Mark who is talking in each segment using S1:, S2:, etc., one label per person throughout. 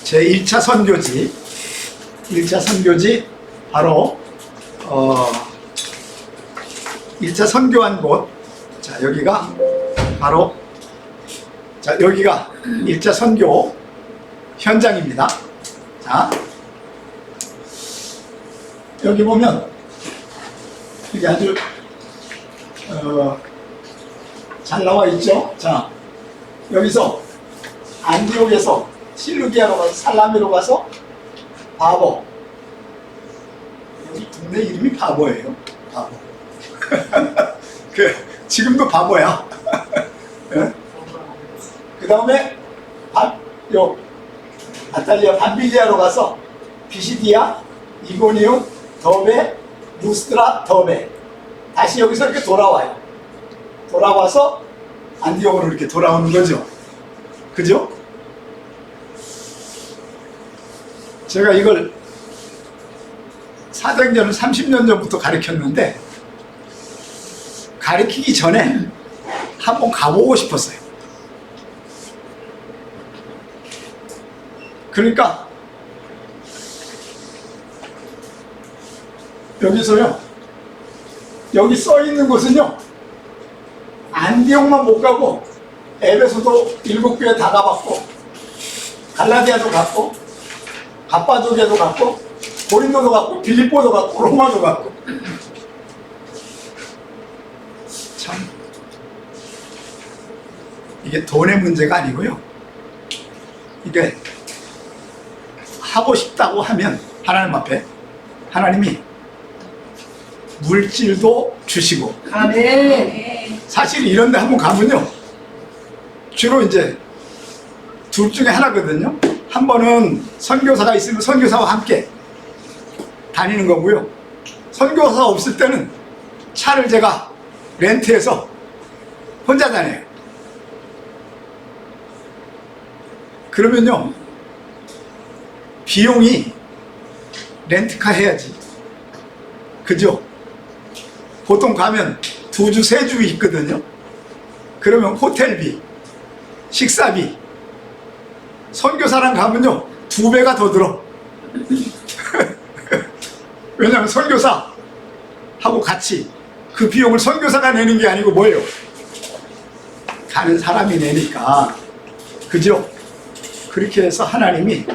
S1: 제1차 선교지, 1차 선교지 바로 1차 선교한 곳. 자, 여기가 바로, 자, 여기가 1차 선교 현장입니다. 자, 여기 보면 이게 아주 잘 나와 있죠. 자, 여기서 안디옥에서 실루기아로 가서 살라미로 가서 바보. 여기 동네 이름이 바보예요. 바보. 지금도 바보야. 그 다음에 아탈리아 밤빌리아로 가서 비시디아, 이고니움, 더베, 루스트라, 더베. 다시 여기서 이렇게 돌아와요. 돌아와서 안디옥으로 이렇게 돌아오는 거죠. 그죠? 제가 이걸 사도행전을 30년 전부터 가르쳤는데, 가르치기 전에 한번 가보고 싶었어요. 그러니까 여기서요, 여기 써 있는 곳은요, 안디옥만 못 가고 에베소도 7교회 다 가봤고, 갈라디아도 갔고, 갑바도게도 갔고, 고린도도 갔고, 빌립보도 갔고, 로마도 갔고. 참, 이게 돈의 문제가 아니고요, 이게 하고 싶다고 하면 하나님 앞에 하나님이 물질도 주시고.
S2: 아멘.
S1: 사실 이런 데 한번 가면요, 주로 이제 둘 중에 하나거든요. 한 번은 선교사가 있으면 선교사와 함께 다니는 거고요, 선교사가 없을 때는 차를 제가 렌트해서 혼자 다녀요. 그러면요, 비용이 렌트카 해야지. 그죠? 보통 가면 2주, 3주 있거든요. 그러면 호텔비, 식사비, 선교사랑 가면요 2배가 더 들어. 왜냐하면 선교사하고 같이 그 비용을 선교사가 내는 게 아니고 뭐예요? 가는 사람이 내니까. 그죠? 그렇게 해서 하나님이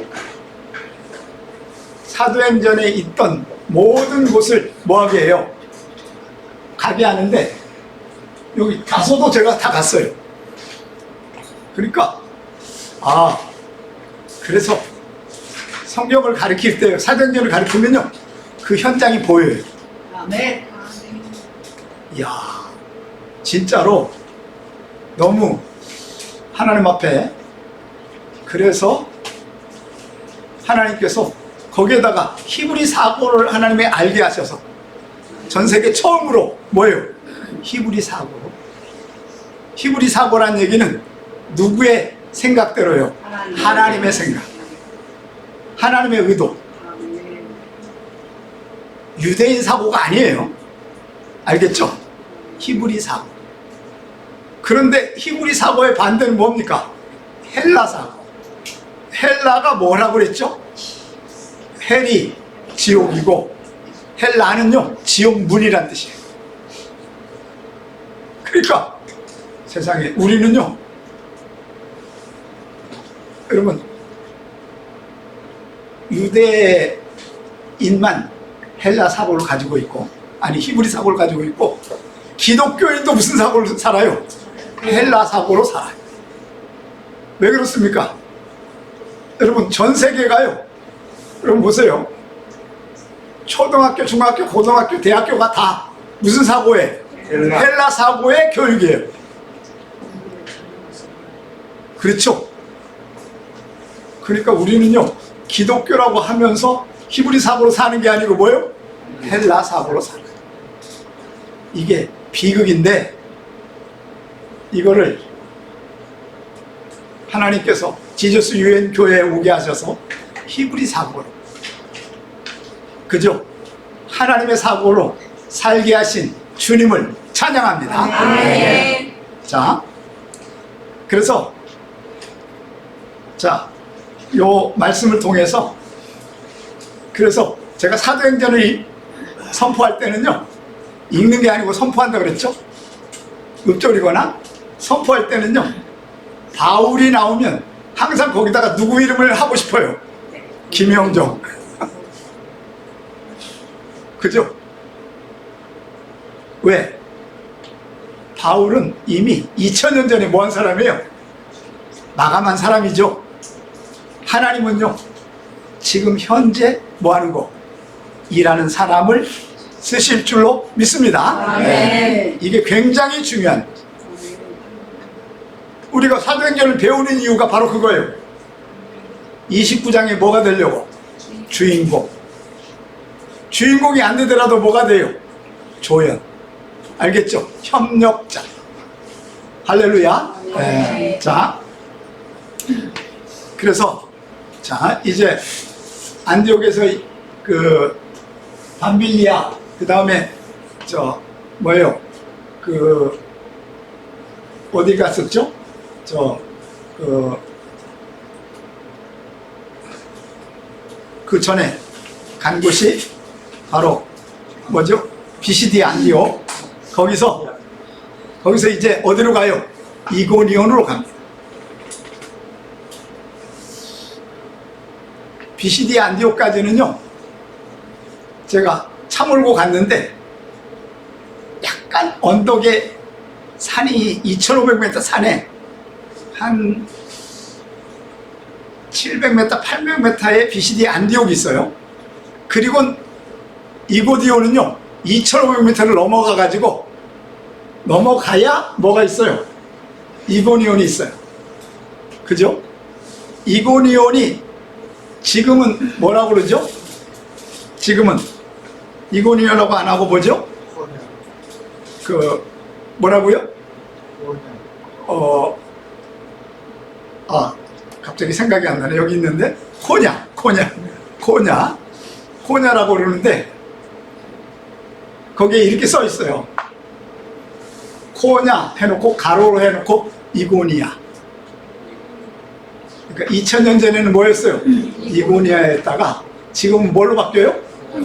S1: 사도행전에 있던 모든 곳을 뭐하게 해요? 가게 하는데, 여기 가서도 제가 다 갔어요. 그러니까 그래서 성경을 가르칠 때, 사도행전을 가르치면요, 그 현장이 보여요.
S2: 아멘.
S1: 이야, 진짜로 너무 하나님 앞에, 그래서 하나님께서 거기에다가 히브리 사고를 하나님이 알게 하셔서 전 세계 처음으로 뭐예요? 히브리 사고로. 히브리 사고란 얘기는 누구의 생각대로요? 하나님의 생각, 하나님의 의도. 유대인 사고가 아니에요. 알겠죠? 히브리 사고. 그런데 히브리 사고의 반대는 뭡니까? 헬라 사고. 헬라가 뭐라고 그랬죠? 헬이 지옥이고, 헬라는요 지옥문이란 뜻이에요. 그러니까 세상에 우리는요, 여러분, 유대인만 헬라 사고를 가지고 있고, 아니 히브리 사고를 가지고 있고, 기독교인도 무슨 사고를 살아요? 헬라 사고로 살아요. 왜 그렇습니까? 여러분, 전 세계가요, 여러분 보세요, 초등학교, 중학교, 고등학교, 대학교가 다 무슨 사고에? 헬라 사고의 교육이에요. 그렇죠? 그러니까 우리는요, 기독교라고 하면서 히브리 사고로 사는 게 아니고 뭐예요? 헬라 사고로 살아요. 이게 비극인데, 이거를 하나님께서 지저스 유엔 교회에 오게 하셔서 히브리 사고로, 그죠? 하나님의 사고로 살게 하신 주님을 찬양합니다.
S2: 아멘.
S1: 자, 그래서 자, 요 말씀을 통해서, 그래서 제가 사도행전을 선포할 때는요, 읽는 게 아니고 선포한다 그랬죠? 읊조리거나 선포할 때는요, 바울이 나오면 항상 거기다가 누구 이름을 하고 싶어요? 김영정. 그죠? 왜? 바울은 이미 2000년 전에 뭐 한 사람이에요? 마감한 사람이죠. 하나님은요, 지금 현재 뭐 하는 거? 일하는 사람을 쓰실 줄로 믿습니다.
S2: 아멘.
S1: 이게 굉장히 중요한, 우리가 사도행전을 배우는 이유가 바로 그거예요. 29장에 뭐가 되려고? 주인공. 주인공이 안 되더라도 뭐가 돼요? 조연. 알겠죠? 협력자. 할렐루야. 네. 자, 그래서 자 이제 안디옥에서 그 밤빌리아, 그 다음에 저 뭐예요? 그 어디 갔었죠? 그 전에 간 곳이 바로 뭐죠? 비시디 안디옥. 거기서 이제 어디로 가요? 이고니온으로 갑니다. 비시디 안디옥까지는요, 제가 차 몰고 갔는데 약간 언덕에 산이 2500m 산에 한 700m, 800m의 비시디 안디옥이 있어요. 그리고 이고디온은요 2500m를 넘어가야 뭐가 있어요? 이고니온이 있어요. 그죠? 이고니온이 지금은 뭐라고 그러죠? 지금은 이고니온이라고 안 하고 뭐죠? 그 뭐라고요? 갑자기 생각이 안 나네. 여기 있는데 코냐라고 그러는데 거기에 이렇게 써 있어요. 코냐 해놓고 가로로 해놓고 이고니아. 그러니까 2000년 전에는 뭐였어요? 이고니아였다가 지금은 뭘로 바뀌어요?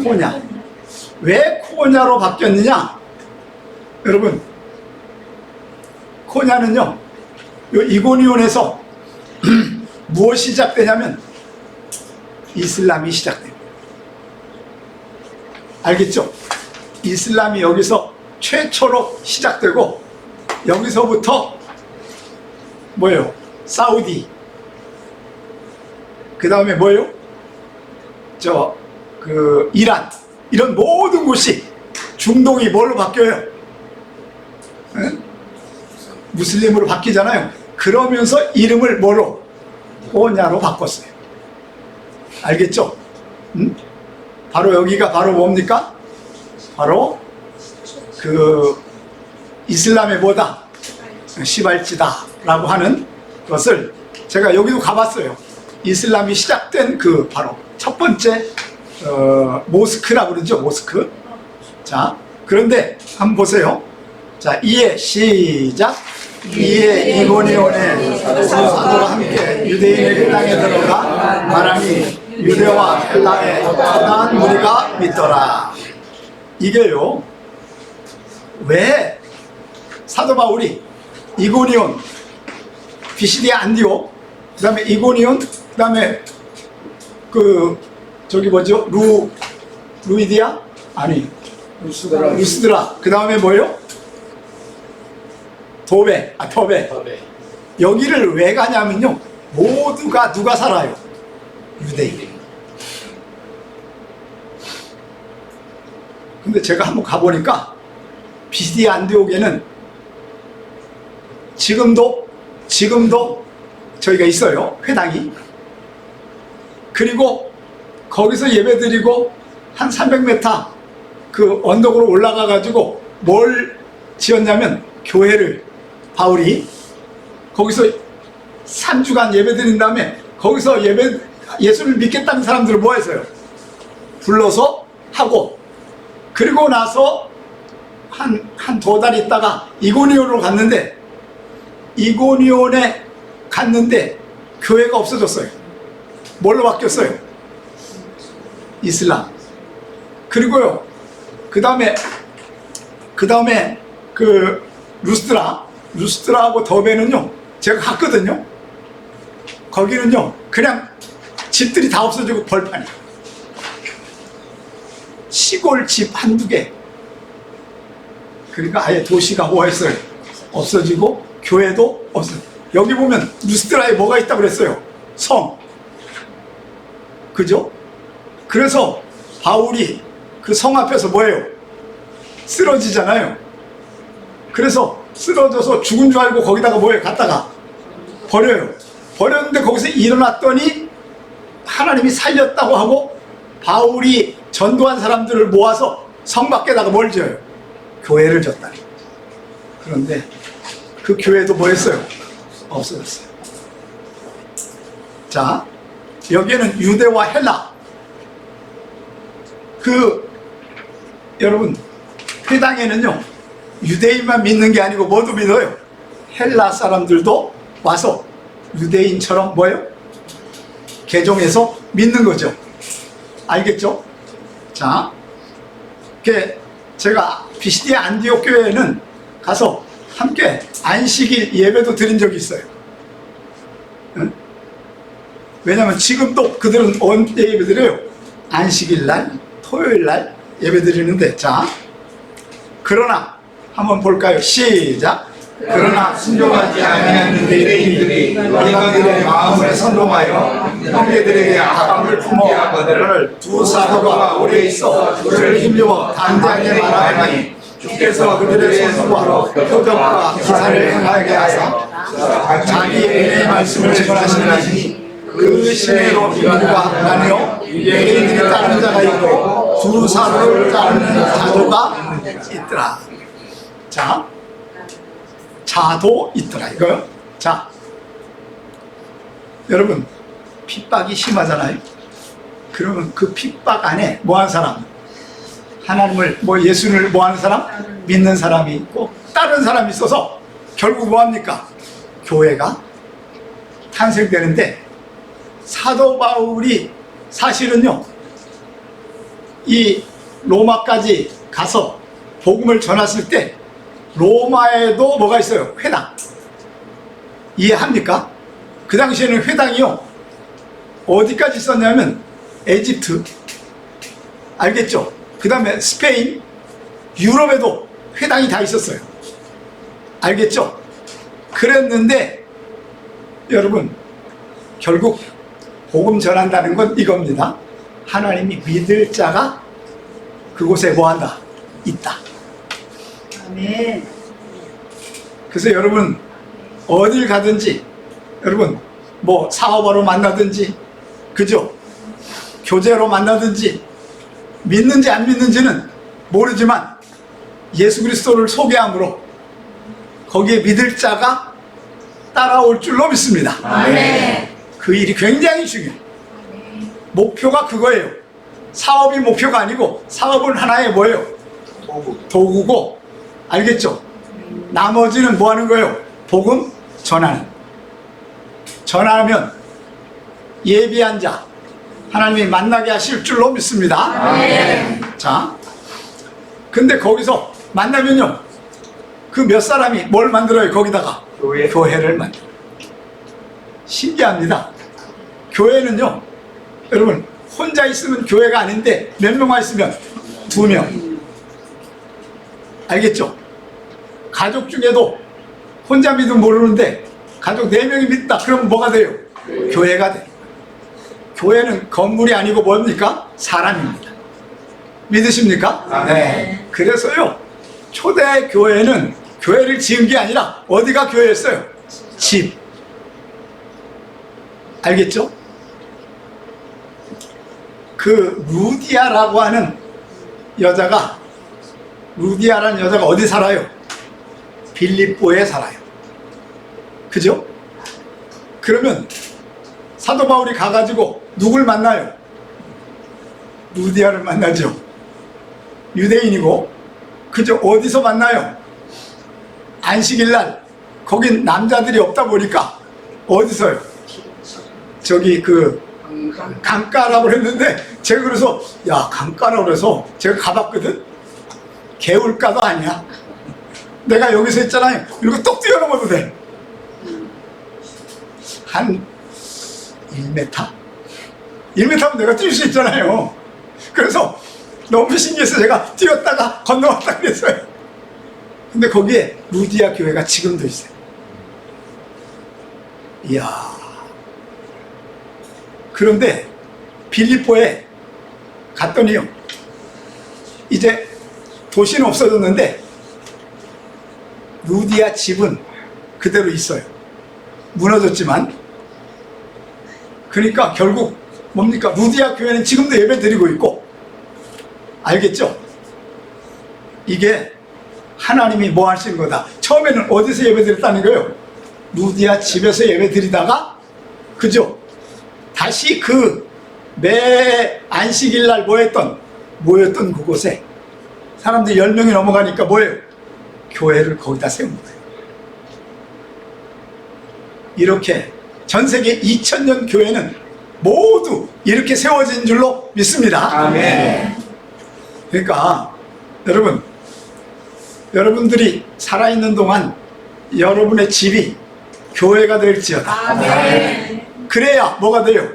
S1: 코냐. 왜 코냐로 바뀌었느냐? 여러분, 코냐는요, 요 이고니온에서 무엇이 시작되냐면 이슬람이 시작됩니다. 알겠죠? 이슬람이 여기서 최초로 시작되고, 여기서부터 뭐예요? 사우디, 그 다음에 뭐예요? 이란, 이런 모든 곳이, 중동이 뭘로 바뀌어요? 에? 무슬림으로 바뀌잖아요. 그러면서 이름을 뭐로? 코냐로 바꿨어요. 알겠죠? 바로 여기가 바로 뭡니까? 바로 그 이슬람의 뭐다? 시발지다 라고 하는 것을 제가 여기도 가봤어요. 이슬람이 시작된 그 바로 첫 번째 모스크라고 그러죠. 모스크. 자, 그런데 한번 보세요. 자, 이에 시작. 이에 이고니온에 사도와 함께 유대인의 그 땅에 들어가 말하니 유대와 헬라의 다한 무리가 믿더라. 이게요, 왜 사도 바울이 이고니온, 비시디 안디옥, 그 다음에 이고니온, 그 다음에 저기 뭐죠? 루이디아? 아니, 루스드라. 그 다음에 뭐예요? 더베. 여기를 왜 가냐면요, 모두가 누가 살아요? 유대인. 근데 제가 한번 가보니까 비시디 안디옥에는 지금도 저희가 있어요. 회당이. 그리고 거기서 예배드리고 한 300m 그 언덕으로 올라가 가지고 뭘 지었냐면, 교회를 바울이 거기서 3주간 예배드린 다음에 거기서 예수를 믿겠다는 사람들을 뭐 했어요? 불러서 하고, 그리고 나서 한 2달 있다가 이고니온으로 갔는데 교회가 없어졌어요. 뭘로 바뀌었어요? 이슬람. 그리고요, 그 다음에 그 루스트라하고 더베는요, 제가 갔거든요. 거기는요, 그냥 집들이 다 없어지고 벌판이에요. 시골 집 한두 개. 그러니까 아예 도시가 뭐했어요? 없어지고 교회도 없어요. 여기 보면 루스트라에 뭐가 있다고 그랬어요? 성. 그죠? 그래서 바울이 그 성 앞에서 뭐예요? 쓰러지잖아요. 그래서 쓰러져서 죽은 줄 알고 거기다가 뭐예요? 갖다가 버려요. 버렸는데 거기서 일어났더니 하나님이 살렸다고 하고 바울이 전도한 사람들을 모아서 성 밖에다가 뭘 지어요? 교회를 졌다니. 그런데 그 교회도 뭐 했어요? 없어졌어요. 자, 여기에는 유대와 헬라. 여러분, 회당에는요, 유대인만 믿는 게 아니고 뭐도 믿어요? 헬라 사람들도 와서 유대인처럼 뭐예요? 개종해서 믿는 거죠. 알겠죠? 자, 제가 비시디의 안디옥 교회에는 가서 함께 안식일 예배도 드린 적이 있어요. 응? 왜냐하면 지금도 그들은 언제 예배 드려요? 안식일 날, 토요일 날 예배 드리는데, 자, 그러나 한번 볼까요? 시작. 그러나 순종하지 아니하는 유대인들이 너희들의 마음을 선동하여 형제들에게 악감을 품어 그들을 두 사도가 오래 있어 그를 힘입어 단단히 말하니 주께서 그들의 손수와 표적과 기사를 행하게 하사 자기 은혜의 말씀을 증언하시니 그 심해로 인류가 나뉘어 유대인들이 따르는 자가 있고 두 사도를 따르는 자도가 있더라. 자, 자도 있더라 이거요. 자, 여러분, 핍박이 심하잖아요. 그러면 그 핍박 안에 뭐하는 사람? 하나님을 예수를 뭐하는 사람? 믿는 사람이 있고 다른 사람이 있어서 결국 뭐합니까? 교회가 탄생되는데, 사도 바울이 사실은요, 이 로마까지 가서 복음을 전했을 때 로마에도 뭐가 있어요? 회당. 이해합니까? 그 당시에는 회당이요, 어디까지 있었냐면 에집트, 알겠죠? 그 다음에 스페인, 유럽에도 회당이 다 있었어요. 알겠죠? 그랬는데 여러분, 결국 복음 전한다는 건 이겁니다. 하나님이 믿을 자가 그곳에 뭐한다? 있다.
S2: 아멘.
S1: 그래서 여러분, 어딜 가든지, 여러분, 뭐 사업하러 만나든지, 그죠? 교제로 만나든지, 믿는지 안 믿는지는 모르지만 예수 그리스도를 소개함으로 거기에 믿을 자가 따라올 줄로 믿습니다.
S2: 아멘.
S1: 그 일이 굉장히 중요해요. 목표가 그거예요. 사업이 목표가 아니고 사업은 하나의 뭐예요? 도구고, 알겠죠? 나머지는 뭐 하는 거예요? 복음 전하면 예비한 자 하나님이 만나게 하실 줄로 믿습니다.
S2: 아멘.
S1: 자, 근데 거기서 만나면요, 그 몇 사람이 뭘 만들어요? 거기다가 교회를 만들어요. 신기합니다. 교회는요, 여러분, 혼자 있으면 교회가 아닌데 몇 명만 있으면 2명. 알겠죠? 가족 중에도 혼자 믿으면 모르는데 가족 4명이 믿다 그러면 뭐가 돼요? 교회가 돼요. 교회는 건물이 아니고 뭡니까? 사람입니다. 믿으십니까? 네. 그래서요, 초대 교회는 교회를 지은 게 아니라 어디가 교회였어요? 집. 알겠죠? 그 루디아라고 하는 루디아라는 여자가 어디 살아요? 빌립보에 살아요. 그죠? 그러면 사도 바울이 가가지고 누굴 만나요? 루디아를 만나죠. 유대인이고, 그죠? 어디서 만나요? 안식일날. 거긴 남자들이 없다 보니까 어디서요? 저기 강가라고 그랬는데 제가 그래서 야 강가라고 그래서 제가 가봤거든. 개울가도 아니야. 내가 여기서 있잖아요. 이렇게 똑 뛰어넘어도 돼. 한 1m? 1m면 내가 뛸 수 있잖아요. 그래서 너무 신기해서 제가 뛰었다가 건너왔다 그랬어요. 근데 거기에 루디아 교회가 지금도 있어요. 이야. 그런데 빌립보에 갔더니요. 이제 도시는 없어졌는데 루디아 집은 그대로 있어요. 무너졌지만. 그러니까 결국 뭡니까? 루디아 교회는 지금도 예배 드리고 있고. 알겠죠? 이게 하나님이 뭐 하시는 거다. 처음에는 어디서 예배 드렸다는 거예요? 루디아 집에서 예배 드리다가, 그죠? 다시 그 매 안식일 날 모였던 그곳에 사람들이 10명이 넘어가니까 뭐예요? 교회를 거기다 세운 거예요. 이렇게 전 세계 2000년 교회는 모두 이렇게 세워진 줄로 믿습니다.
S3: 아멘.
S1: 그러니까 여러분들이 살아있는 동안 여러분의 집이 교회가 될지어다.
S2: 아멘.
S1: 그래야 뭐가 돼요?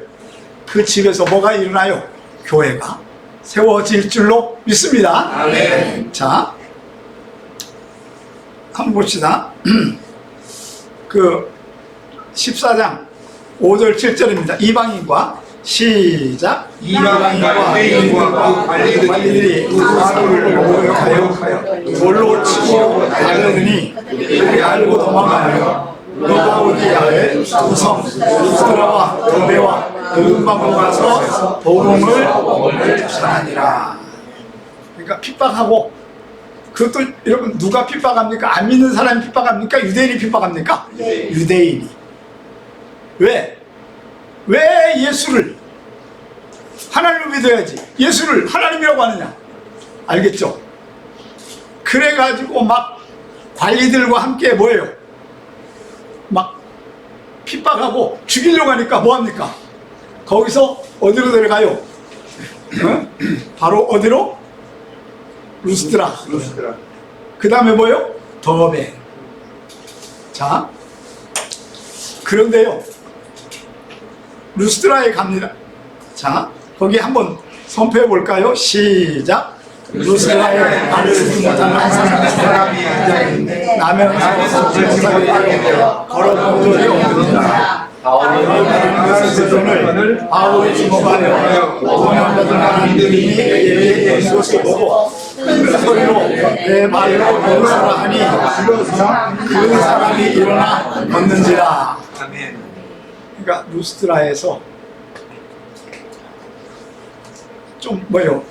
S1: 그 집에서 뭐가 일어나요? 교회가 세워질 줄로 믿습니다.
S3: 아멘.
S1: 자, 한번 봅시다. 그 14장 5절 7절입니다. 이방인과 시작.
S3: 이방인과 회인과 그 관리들이
S1: 그 사람을 모욕하여 돌로 치고 달려드니 그들이 알고 도망하여 로다오디아의 두성 루스드라와 더베와 음방으로 가서 복음을 전하니라. 그러니까 핍박하고, 그것도 여러분 누가 핍박합니까? 안 믿는 사람이 핍박합니까? 유대인이 핍박합니까? 유대인이. 왜 예수를 하나님을 믿어야지 예수를 하나님이라고 하느냐? 알겠죠? 그래가지고 막 관리들과 함께 뭐예요? 막 핍박하고 죽이려고 하니까 뭐합니까? 거기서 어디로 데려가요? 어? 바로 어디로? 루스드라. 그 다음에 뭐예요? 더베. 자, 그런데요, 루스드라에 갑니다. 자, 거기 한번 선포해 볼까요? 시작. 루스드라에 말을 듣지 못하는 사람이 앉아있는데 나면서 정상에 걸어본 적이 없느니라. 그 돈을 바울이 주목하여 오명받은 사람들이 예수를 보고 큰 소리로 내 말로 일어서라 하니 그 사람이 일어나 걷는지라.
S3: 아멘.
S1: 그러니까 루스드라에서 좀 뭐예요?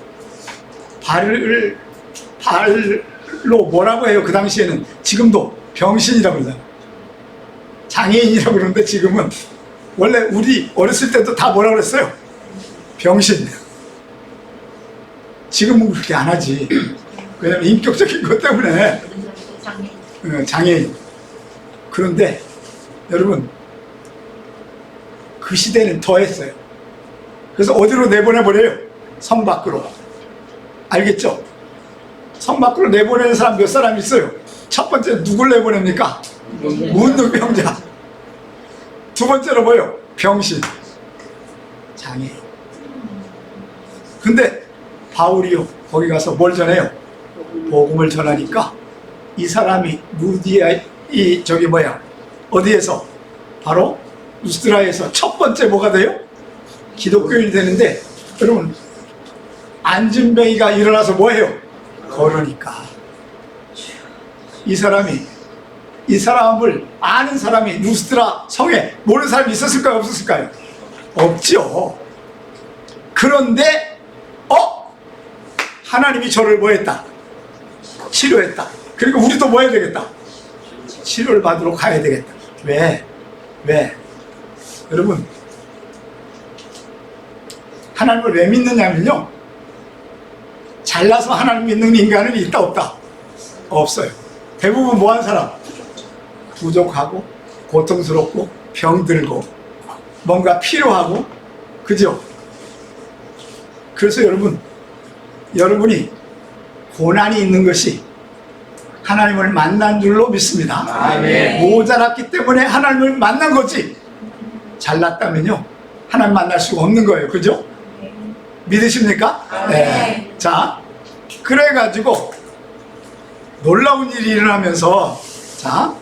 S1: 발로 뭐라고 해요? 그 당시에는. 지금도 병신이라고 그러잖아요. 장애인이라고 그러는데 지금은, 원래 우리 어렸을 때도 다 뭐라고 그랬어요? 병신. 지금은 그렇게 안 하지. 왜냐면 인격적인 것 때문에. 장애인. 그런데 여러분, 그 시대는 더 했어요. 그래서 어디로 내보내버려요? 성 밖으로. 알겠죠? 성 밖으로 내보내는 사람 몇 사람 있어요? 첫 번째 누굴 내보냅니까? 문둥병자. 두 번째로 뭐예요? 병신. 장애인. 근데 바울이요, 거기 가서 뭘 전해요? 복음을 전하니까 이 사람이 어디에서? 바로 루스드라에서 첫 번째 뭐가 돼요? 기독교인이 되는데, 여러분, 안진뱅이가 일어나서 뭐해요? 걸으니까. 이 사람을 아는 사람이 루스드라 성에 모르는 사람이 있었을까요? 없었을까요? 없죠. 그런데 하나님이 저를 뭐했다? 치료했다. 그리고 우리도 뭐 해야 되겠다? 치료를 받으러 가야 되겠다. 왜? 여러분, 하나님을 왜 믿느냐면요, 잘나서 하나님 믿는 인간은 있다 없다? 없어요. 대부분 뭐한 사람? 부족하고 고통스럽고 병들고 뭔가 필요하고 그죠? 그래서 여러분이 고난이 있는 것이 하나님을 만난 줄로 믿습니다.
S3: 아멘.
S1: 모자랐기 때문에 하나님을 만난 거지. 잘났다면요 하나님 만날 수가 없는 거예요. 그죠? 믿으십니까? 네. 자, 그래가지고 놀라운 일이 일어나면서, 자,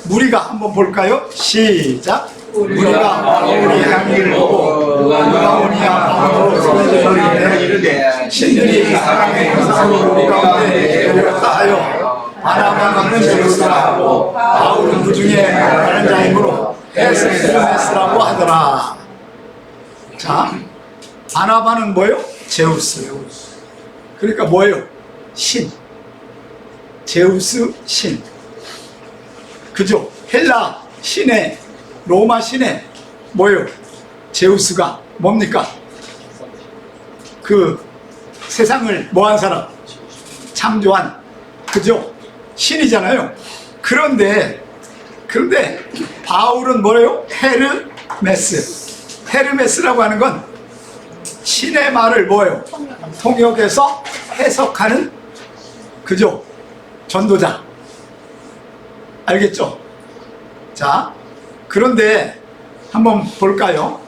S1: 무리가 한번 볼까요? 시작. 우리가 바울이 한 일을 보고 누가 오니야 바울을 이르되 신들이 사람의 형상으로 우리 가운데 내려왔다 하여 바나바는 제우스라고 바울은 그 중에 다른 자이므로 헤르메스라고 하더라. 자, 바나바는 뭐예요? 제우스. 그러니까 뭐예요? 신. 제우스 신. 그죠? 헬라 신의, 로마 신의 뭐예요? 제우스가 뭡니까? 그 세상을 뭐한 사람? 창조한, 그죠? 신이잖아요. 그런데 바울은 뭐예요? 헤르메스. 헤르메스라고 하는 건 신의 말을 뭐예요? 통역해서 해석하는, 그죠? 전도자. 알겠죠? 자, 그런데 한번 볼까요?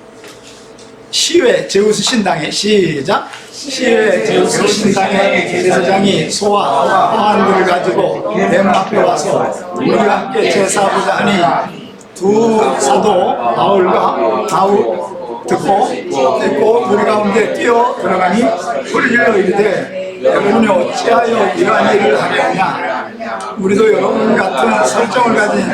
S1: 시외 제우스 신당에, 시작. 시외 제우스 신당의 제사장이 소와 화환들을 가지고 렘 앞에 와서 우리가 함께 제사하고자 하니 두 사도 바울과 듣고 우리 가운데 뛰어 들어가니 소리질러 이르되 여러분이 어찌하여 이러한 일을 하겠냐? 우리도 여러분 같은 설정을 가진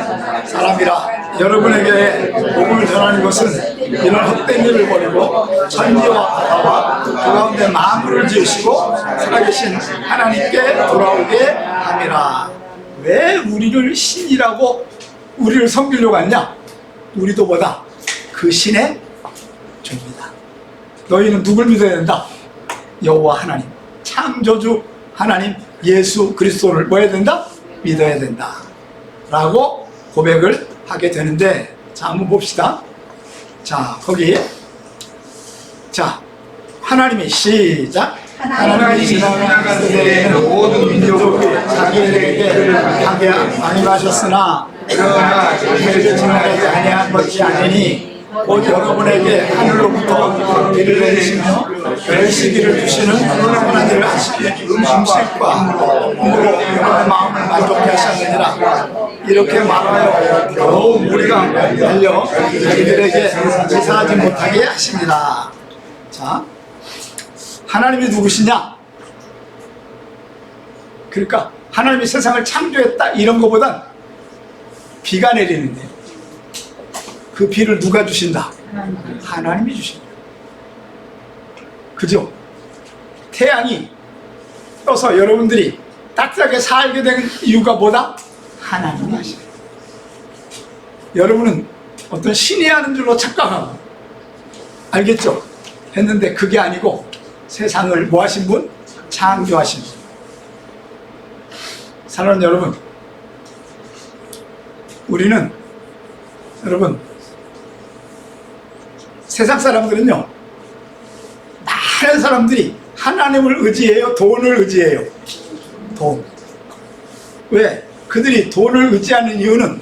S1: 사람이라 여러분에게 복음을 전하는 것은 이런 헛된 일을 버리고 천지와 바다와 그 가운데 만물을 지으시고 살아계신 하나님께 돌아오게 함이라. 왜 우리를 신이라고 우리를 섬기려고 하냐? 우리도 뭐다? 그 신의 종이다. 너희는 누굴 믿어야 된다? 여호와 하나님, 창조주 하나님 예수 그리스도를 뭐 해야 된다? 믿어야 된다 라고 고백을 하게 되는데, 자, 한번 봅시다. 자, 거기, 자, 하나님이 시작. 하나님이 지나간 때에는 모든 민족이 자기에게 하게 많이하셨으나 그러나 자기에게 지나가지 아니한 것이 아니니 곧 여러분에게 하늘로부터 비를 내리시며 열시기를 주시는 하나님을 하시기에 음식과 물로 여러분의 마음을 만족케 하셨느니라. 이렇게 말하여 더욱 우리가 달려 자기들에게 제사하지 못하게 하십니다. 자, 하나님이 누구시냐? 그러니까 하나님이 세상을 창조했다 이런 것보단 비가 내리는데 그 비를 누가 주신다? 하나님이 주신다. 그죠? 태양이 떠서 여러분들이 따뜻하게 살게 된 이유가 뭐다? 하나님이 하시네. 여러분은 어떤 신이 하는 줄로 착각하고, 알겠죠? 했는데 그게 아니고 세상을 뭐 하신 분? 창조하신 분. 사랑하는 여러분, 우리는 여러분 세상 사람들은요, 많은 사람들이 하나님을 의지해요? 돈을 의지해요? 돈. 왜? 그들이 돈을 의지하는 이유는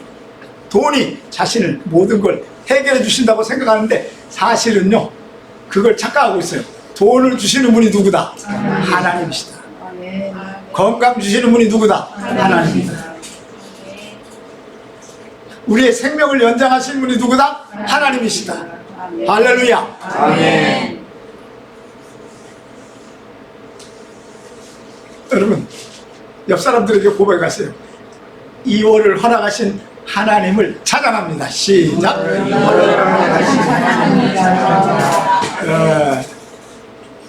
S1: 돈이 자신을 모든 걸 해결해 주신다고 생각하는데 사실은요, 그걸 착각하고 있어요. 돈을 주시는 분이 누구다? 하나님이시다. 건강 주시는 분이 누구다? 하나님이다. 우리의 생명을 연장하시는 분이 누구다? 하나님이시다. 할렐루야.
S2: 아멘.
S1: 여러분, 옆 사람들에게 고백하세요. 2월을 허락하신 하나님을 찬양합니다. 시작.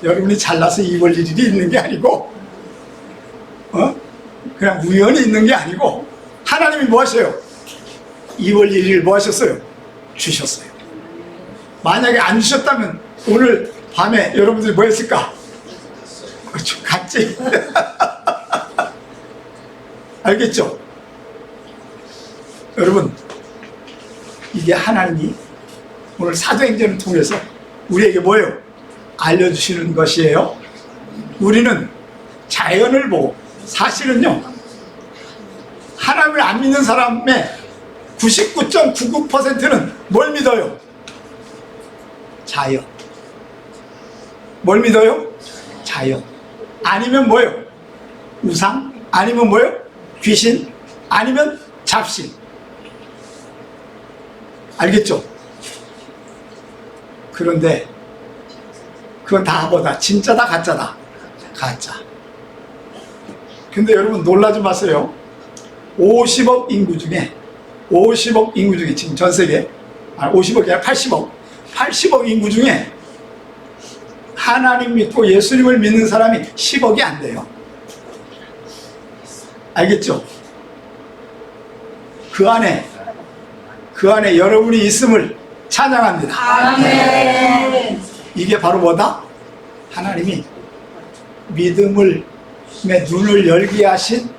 S1: 여러분이 잘나서 2월 1일이 있는 게 아니고, 그냥 우연히 있는 게 아니고, 하나님이 뭐 하셔요? 2월 1일 뭐 하셨어요? 주셨어요. 만약에 안 주셨다면 오늘 밤에 여러분들이 뭐 했을까? 갔지? 알겠죠? 여러분, 이게 하나님이 오늘 사도행전을 통해서 우리에게 뭐예요? 알려주시는 것이에요. 우리는 자연을 보고, 사실은요, 하나님을 안 믿는 사람의 99.99%는 뭘 믿어요? 자연. 뭘 믿어요? 자연. 아니면 뭐예요? 우상? 아니면 뭐예요? 귀신? 아니면 잡신. 알겠죠? 그런데 그건 다 뭐다? 진짜다 가짜다? 가짜. 근데 여러분 놀라지 마세요. 50억 인구 중에 지금 전 세계 50억이 아니라 80억 인구 중에 하나님 믿고 예수님을 믿는 사람이 10억이 안 돼요. 알겠죠? 그 안에 여러분이 있음을 찬양합니다.
S2: 아멘.
S1: 이게 바로 뭐다? 하나님이 믿음의 눈을 열게 하신,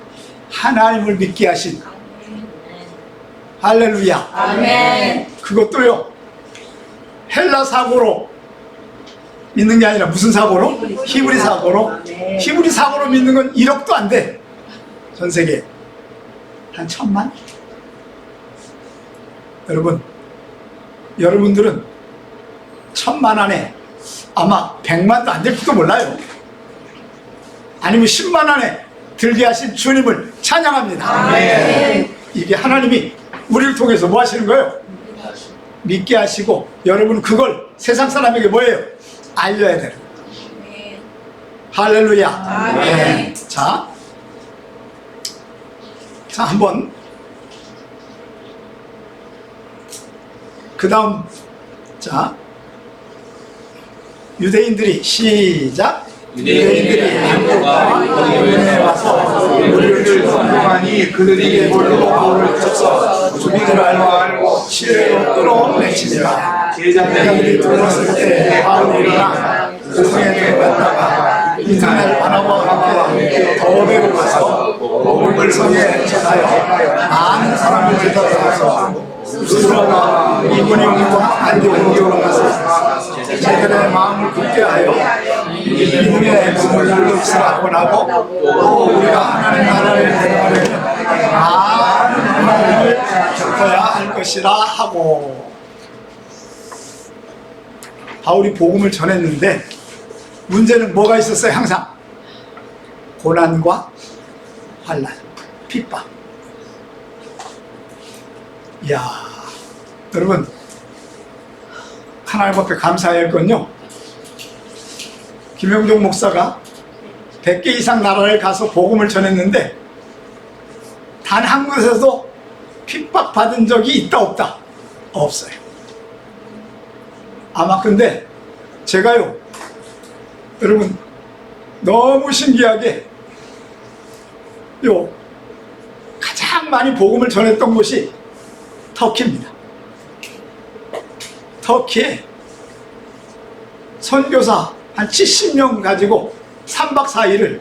S1: 하나님을 믿게 하신, 할렐루야.
S2: 아멘.
S1: 그것도요, 헬라 사고로 믿는 게 아니라 무슨 사고로? 히브리 사고로. 히브리 사고로 믿는 건 1억도 안 돼. 전 세계 한 1000만? 여러분들은 1000만 안에 아마 100만도 안 될지도 몰라요. 아니면 10만 안에 들게 하신 주님을 찬양합니다.
S2: 아멘.
S1: 이게 하나님이 우리를 통해서 뭐 하시는 거예요? 믿게 하시고, 여러분 그걸 세상 사람에게 뭐예요? 알려야 돼요. 할렐루야.
S2: 아멘.
S1: 자, 한번 그 다음, 자, 유대인들이 시작.
S3: 유대인들이 안고가 이에 와서 우리를 선동하니 그들이 볼로 돌을 쳐서 우리를 알고
S1: 시내로 끌어내치니라.
S3: 제자들이
S1: 들었을 때 바울이 일어나 그 성에 들어갔다가 이튿날 바나바와 함께 더베로 가서 복음을 성에 전하여 많은 사람을 데려다서 스스로가 이분과 안디옥으로 가서 제들의 마음을 굳게 하여 이분의 부모를 사랑하고 나고, 또 우리가 하나님 나라를 대하려면 많은 문화를 겪어야 할 것이라 하고. 바울이 복음을 전했는데 문제는 뭐가 있었어요? 항상 고난과 환난, 핍박. 이야, 여러분 하나님 앞에 감사해야 할 건요, 김영종 목사가 100개 이상 나라를 가서 복음을 전했는데 단 한 곳에서도 핍박받은 적이 있다 없다? 없어요. 아마 근데 제가요, 여러분 너무 신기하게 가장 많이 복음을 전했던 곳이 터키입니다. 터키에 선교사 한 70명 가지고 3박 4일을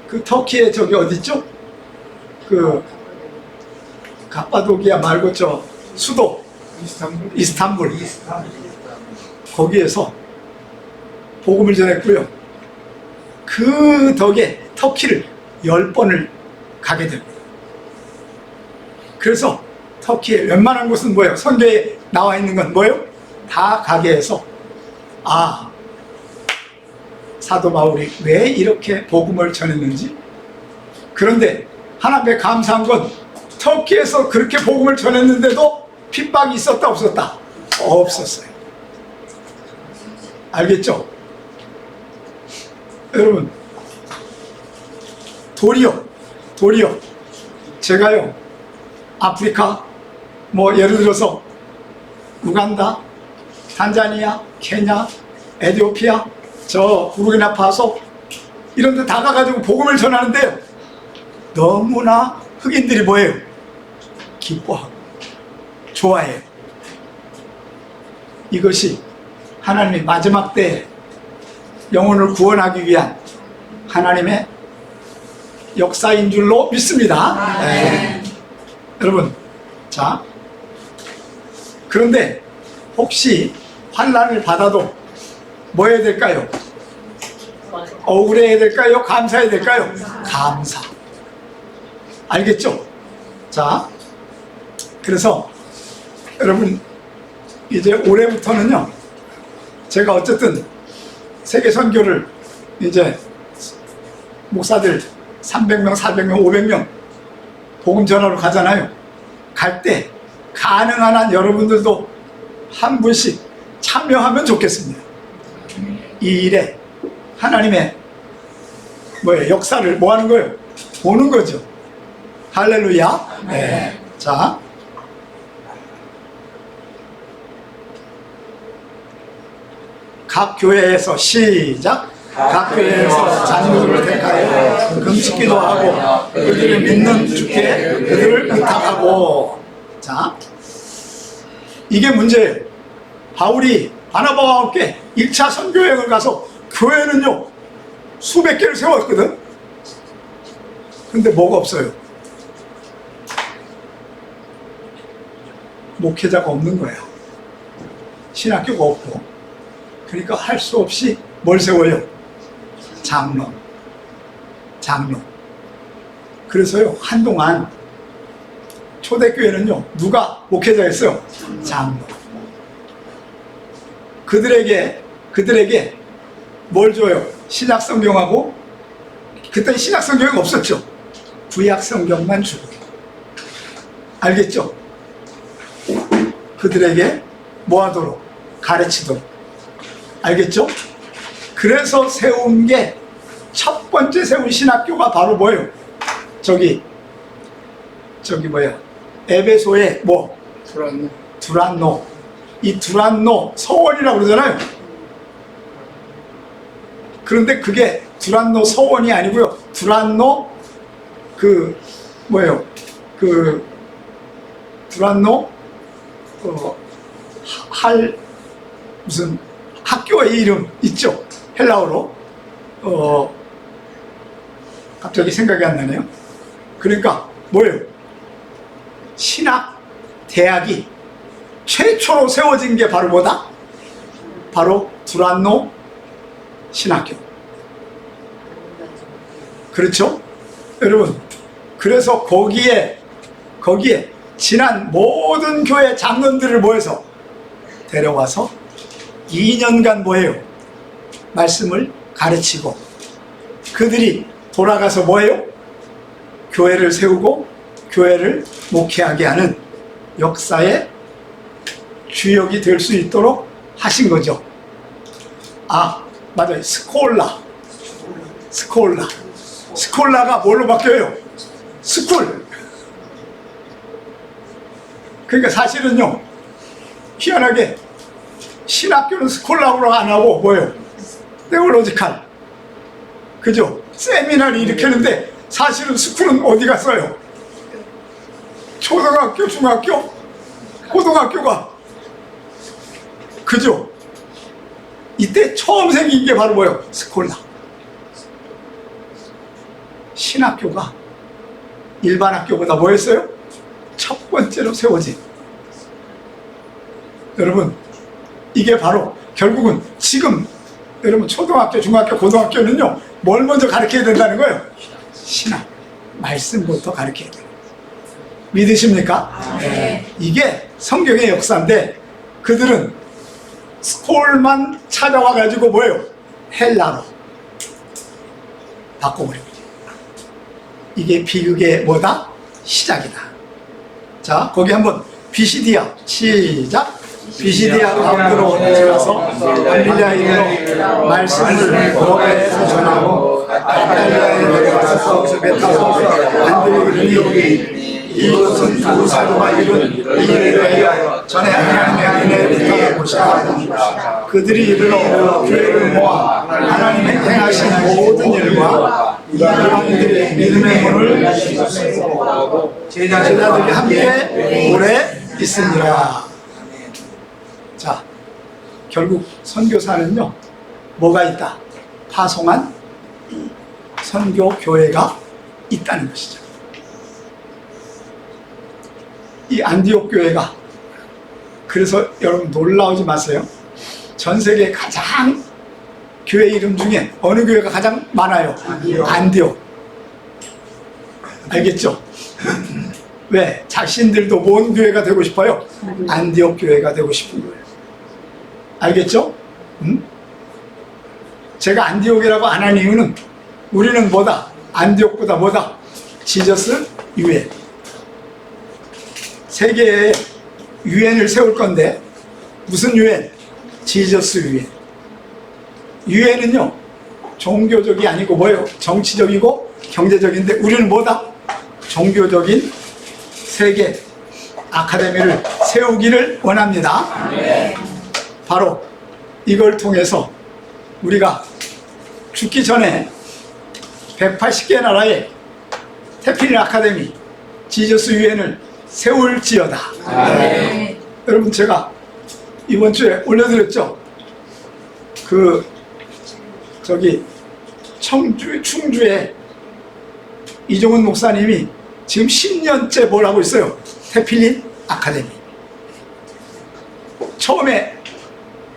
S1: 그 터키에 저기 어디죠? 그 가파도기아 말고 저 수도 이스탄불 거기에서 복음을 전했고요. 그 덕에 터키를 10번을 가게 됩니다. 그래서 터키의 웬만한 곳은 뭐예요? 선교에 나와 있는 건 뭐예요? 다 가게 해서, 아, 사도 바울이 왜 이렇게 복음을 전했는지. 그런데 하나님께 감사한 건 터키에서 그렇게 복음을 전했는데도 핍박이 있었다 없었다? 없었어요. 알겠죠? 여러분, 도리어 제가요, 아프리카 뭐 예를 들어서 우간다, 탄자니아, 케냐, 에티오피아, 저 부르키나파소 이런 데 다 가가지고 복음을 전하는데요, 너무나 흑인들이 뭐예요? 기뻐하고 좋아해요. 이것이 하나님이 마지막 때에 영혼을 구원하기 위한 하나님의 역사인 줄로 믿습니다. 네. 여러분, 자, 그런데 혹시 환난을 받아도 뭐 해야 될까요? 억울해야 될까요? 감사해야 될까요? 감사. 알겠죠? 자, 그래서 여러분 이제 올해부터는요, 제가 어쨌든 세계 선교를 이제 목사들 300명, 400명, 500명 복음 전하러 가잖아요. 갈 때 가능한 한 여러분들도 한 분씩 참여하면 좋겠습니다. 이 일에 하나님의 역사를 뭐 하는 거예요? 보는 거죠. 할렐루야. 네. 자, 각 교회에서 시작. 각 교회에서 자녀들을 택하여 금식기도 하고 그들을 믿는 주께 그들을 의탁하고. 자, 이게 문제예요. 바울이 바나바와 함께 1차 선교여행을 가서 교회는요 수백 개를 세웠거든. 근데 뭐가 없어요? 목회자가 없는 거야. 신학교가 없고. 그러니까 할 수 없이 뭘 세워요? 장로. 그래서요 한동안 초대교회는요 누가 목회자였어요? 장로. 그들에게 뭘 줘요? 신약성경하고, 그때 신약성경이 없었죠. 구약성경만 주고. 알겠죠? 그들에게 뭐 하도록? 가르치도록. 알겠죠? 그래서 세운 게, 첫 번째 세운 신학교가 바로 뭐예요? 저기 뭐야? 에베소의 뭐? 두란노. 이 두란노 서원이라고 그러잖아요. 그런데 그게 두란노 서원이 아니고요. 두란노 두란노 무슨 학교의 이름 있죠? 헬라어로. 갑자기 생각이 안 나네요. 그러니까 뭐예요? 신학 대학이 최초로 세워진 게 바로 뭐다? 바로 두란노 신학교. 그렇죠? 여러분, 그래서 거기에 지난 모든 교회 장로들을 모여서 데려와서 2년간 뭐예요? 말씀을 가르치고, 그들이 돌아가서 뭐예요? 교회를 세우고 교회를 목회하게 하는 역사의 주역이 될 수 있도록 하신 거죠. 아, 맞아요. 스콜라가 뭘로 바뀌어요? 스쿨. 그러니까 사실은요, 희한하게 신학교는 스콜라로 안 하고 뭐예요? 테올로지칼. 그죠? 세미나를 일으켰는데 사실은 스쿨은 어디 갔어요? 초등학교, 중학교, 고등학교가. 그죠? 이때 처음 생긴 게 바로 뭐예요? 스콜라. 신학교가 일반 학교보다 뭐였어요? 첫 번째로 세워진. 여러분, 이게 바로 결국은 지금 여러분 초등학교, 중학교, 고등학교는요 뭘 먼저 가르쳐야 된다는 거예요? 신학, 말씀부터 가르쳐야 돼요. 믿으십니까?
S2: 네.
S1: 이게 성경의 역사인데 그들은 스콜만 찾아와가지고 뭐예요? 헬라로 바꿔버립니다. 이게 비극의 뭐다? 시작이다. 자, 거기 한번 비시디아 시작. 비시디아 가운데로 들어가서 암빌리아인으로 말씀을 너베에서 전하고 안달리아에 내려가서 거기서 배 타고 안드레에게 이르니 이것은 두 사도가 이룬 일에 대하여 전에 하나님의 안에 부탁한 곳이다. 그들이 이르러 교회를 모아 하나님의 행하신 모든 일과 이방인들의 믿음의 문을 제자들이 함께 오래 있으니라. 자, 결국 선교사는요 뭐가 있다? 파송한 선교교회가 있다는 것이죠. 이 안디옥 교회가 그래서 여러분 놀라우지 마세요. 전 세계 가장 교회 이름 중에 어느 교회가 가장 많아요? 안디옥. 알겠죠? 왜? 자신들도 뭔 교회가 되고 싶어요? 안디옥 교회가 되고 싶은 거예요. 알겠죠? 응? 제가 안디옥이라고 안 한 이유는 우리는 뭐다? 안디옥보다 뭐다? 지저스 유엔. 세계에 유엔을 세울 건데 무슨 유엔? 지저스 유엔. 유엔은요 종교적이 아니고 뭐예요? 정치적이고 경제적인데 우리는 뭐다? 종교적인 세계 아카데미를 세우기를 원합니다. 바로 이걸 통해서 우리가 죽기 전에 180개 나라의 태필린 아카데미 지저스 유엔을 세울지어다. 여러분 제가 이번 주에 올려드렸죠? 충주에 이종훈 목사님이 지금 10년째 뭘 하고 있어요? 태필린 아카데미. 처음에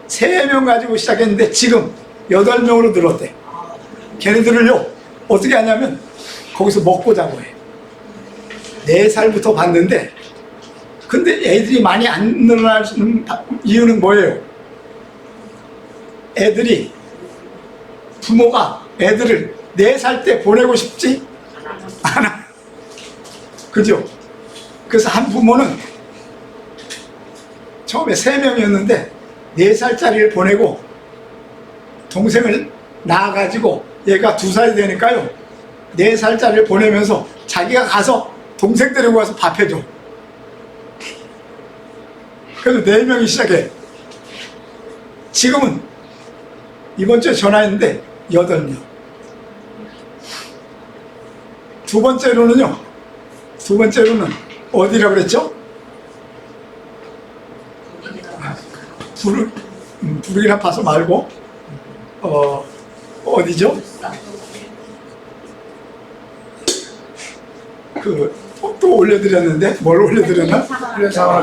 S1: 3명 가지고 시작했는데 지금 8명으로 늘었대. 걔네들을요 어떻게 하냐면 거기서 먹고 자고 해. 4살부터 봤는데 근데 애들이 많이 안 늘어나는 이유는 뭐예요? 애들이 부모가 애들을 4살 때 보내고 싶지 않아. 그죠? 그래서 한 부모는 처음에 3명이었는데 4살짜리를 보내고 동생을 낳아가지고 얘가 2살이 되니까요 4살짜리를 보내면서 자기가 가서 동생 데리고 가서 밥 해줘. 그래서 4명이 시작해. 지금은 이번 주에 전화했는데 8명. 두 번째로는 어디라고 그랬죠? 부르기나 파소 말고 어디죠? 또 올려드렸는데 뭘 올려드렸나?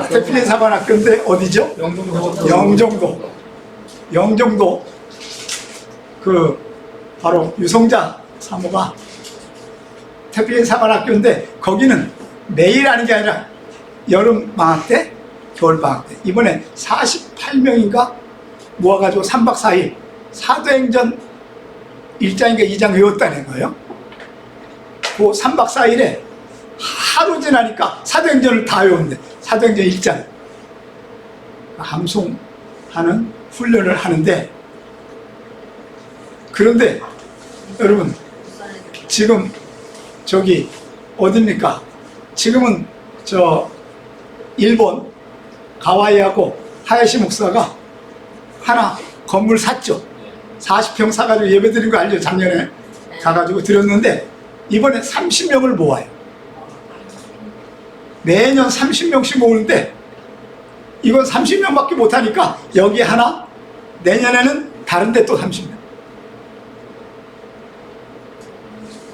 S1: 태필린 사관학교인데 어디죠? 영종도. 바로 유성자 사모가 태필린 사관학교인데 거기는 매일 하는 게 아니라 여름 방학 때, 겨울 방학 때 이번에 48명인가 모아가지고 3박 4일 사도행전 1장인가 2장 외웠다는 거예요. 그 3박 4일에 하루 지나니까 사도행전을 다 외웠는데 사도행전 1장 함송하는 훈련을 하는데 그런데 여러분 지금 저기 어딥니까? 지금은 일본 가와이하고 하야시 목사가 하나 건물 샀죠. 40평 사가지고 예배 드린 거 알죠? 작년에 가가지고 드렸는데 이번에 30명을 모아요. 매년 30명씩 모으는데 이건 30명밖에 못하니까 여기 하나, 내년에는 다른 데 또 30명.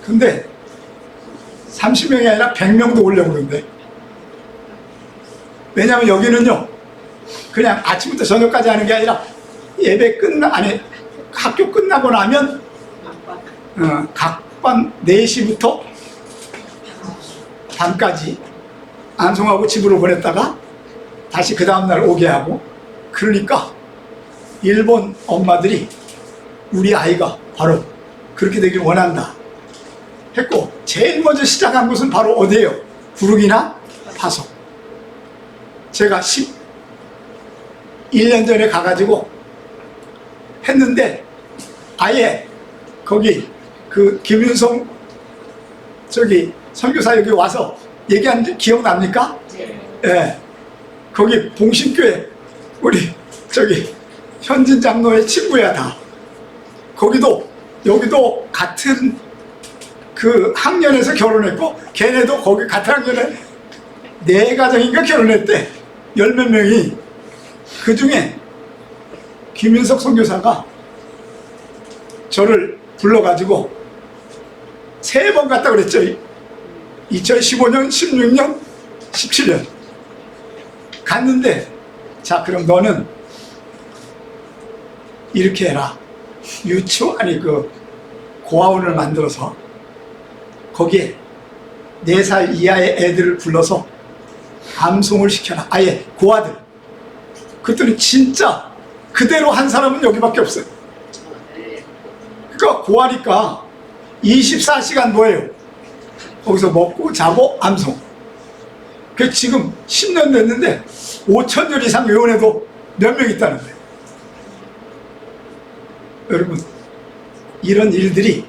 S1: 근데 30명이 아니라 100명도 오려고 그러는데 왜냐면 여기는요 그냥 아침부터 저녁까지 하는 게 아니라 예배 학교 끝나고 나면 각반 4시부터 밤까지 안송하고 집으로 보냈다가 다시 그 다음날 오게 하고 그러니까 일본 엄마들이 우리 아이가 바로 그렇게 되길 원한다 했고 제일 먼저 시작한 곳은 바로 어디예요? 부르기나 파소. 제가 11년 전에 가가지고 했는데 아예 거기 김윤성 선교사 여기 와서 얘기한 줄 기억납니까? 예. 거기 봉신교회 우리 현진 장로의 친구야 다. 여기도 같은 학년에서 결혼했고 걔네도 거기 같은 학년에 4가정인가 결혼했대. 10몇 명이. 그 중에 김윤석 선교사가 저를 불러가지고 3번 갔다 그랬죠. 2015년, 16년, 17년 갔는데 자, 그럼 너는 이렇게 해라. 유치원이 그 고아원을 만들어서 거기에 4살 이하의 애들을 불러서 암송을 시켜라. 아예 고아들. 그랬더니 진짜 그대로 한 사람은 여기밖에 없어요. 그러니까 고아니까 24시간 뭐예요? 거기서 먹고 자고 암송. 그 지금 10년 됐는데 5,000년 이상 외운 애도 몇 명 있다는 거예요. 여러분, 이런 일들이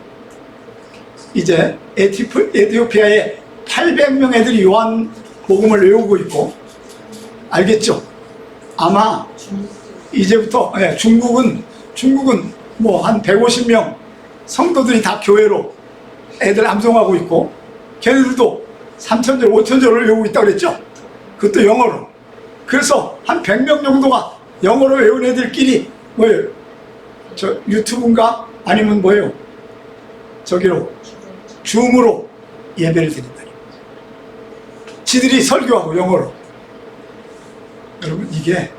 S1: 이제 에티오피아에 800명 애들이 요한 복음을 외우고 있고, 알겠죠? 아마 이제부터 중국은 뭐 한 150명 성도들이 다 교회로 애들 암송하고 있고, 걔네들도 3,000절, 5,000절을 외우고 있다고 그랬죠? 그것도 영어로. 그래서 한 100명 정도가 영어로 외운 애들끼리 뭐예요? 저 유튜브인가? 아니면 뭐예요? 저기로 줌으로 예배를 드린다. 지들이 설교하고 영어로. 여러분, 이게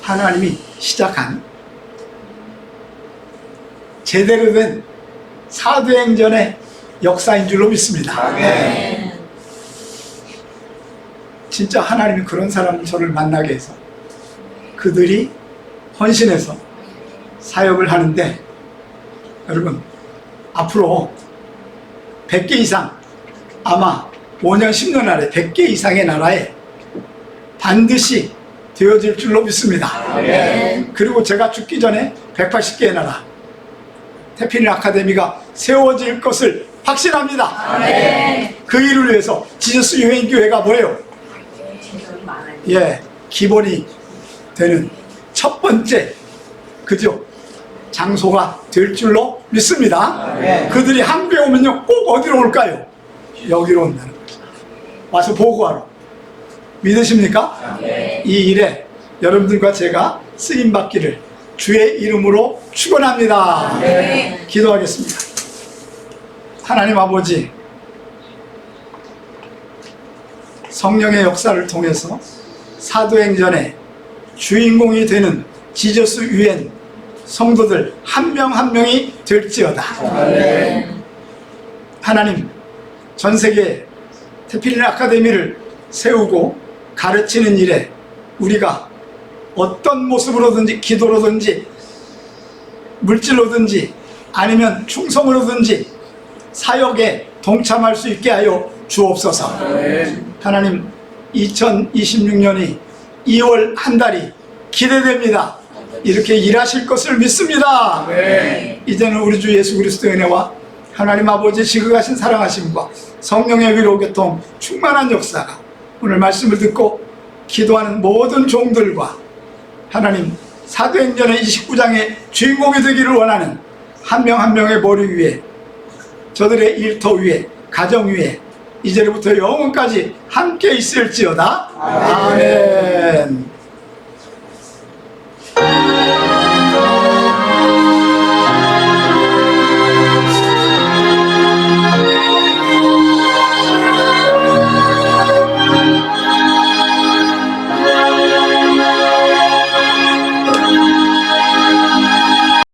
S1: 하나님이 시작한 제대로 된 사도행전의 역사인 줄로 믿습니다.
S3: 아멘.
S1: 진짜 하나님이 그런 사람을 저를 만나게 해서 그들이 헌신해서 사역을 하는데, 여러분, 앞으로 100개 이상, 아마 5년 10년 안에 100개 이상의 나라에 반드시 되어질 줄로 믿습니다.
S2: 아멘.
S1: 그리고 제가 죽기 전에 180개의 나라 태필린 아카데미가 세워질 것을 확신합니다.
S2: 아멘.
S1: 그 일을 위해서 지저스 유행교회가 뭐예요? 기본이 되는 첫 번째, 그죠? 장소가 될 줄로 믿습니다. 그들이 한국에 오면요, 꼭 어디로 올까요? 여기로 온다는 거죠. 와서 보고하러. 믿으십니까? 이 일에 여러분들과 제가 쓰임받기를 주의 이름으로 축원합니다. 기도하겠습니다. 하나님 아버지, 성령의 역사를 통해서 사도행전의 주인공이 되는 지저스 유엔 성도들 한 명 한 명이 될지어다. 하나님, 전 세계 태필린 아카데미를 세우고 가르치는 일에 우리가 어떤 모습으로든지, 기도로든지 물질로든지 아니면 충성으로든지 사역에 동참할 수 있게 하여 주옵소서. 하나님, 2026년이 2월 한 달이 기대됩니다. 이렇게 일하실 것을 믿습니다. 이제는 우리 주 예수 그리스도의 은혜와 하나님 아버지 지극하신 사랑하심과 성령의 위로 교통 충만한 역사가 오늘 말씀을 듣고 기도하는 모든 종들과 하나님 사도행전의 29장의 주인공이 되기를 원하는 한 명 한 명의 머리 위에, 저들의 일터 위에, 가정 위에 이제부터 영원까지 함께 있을지어다. 아멘.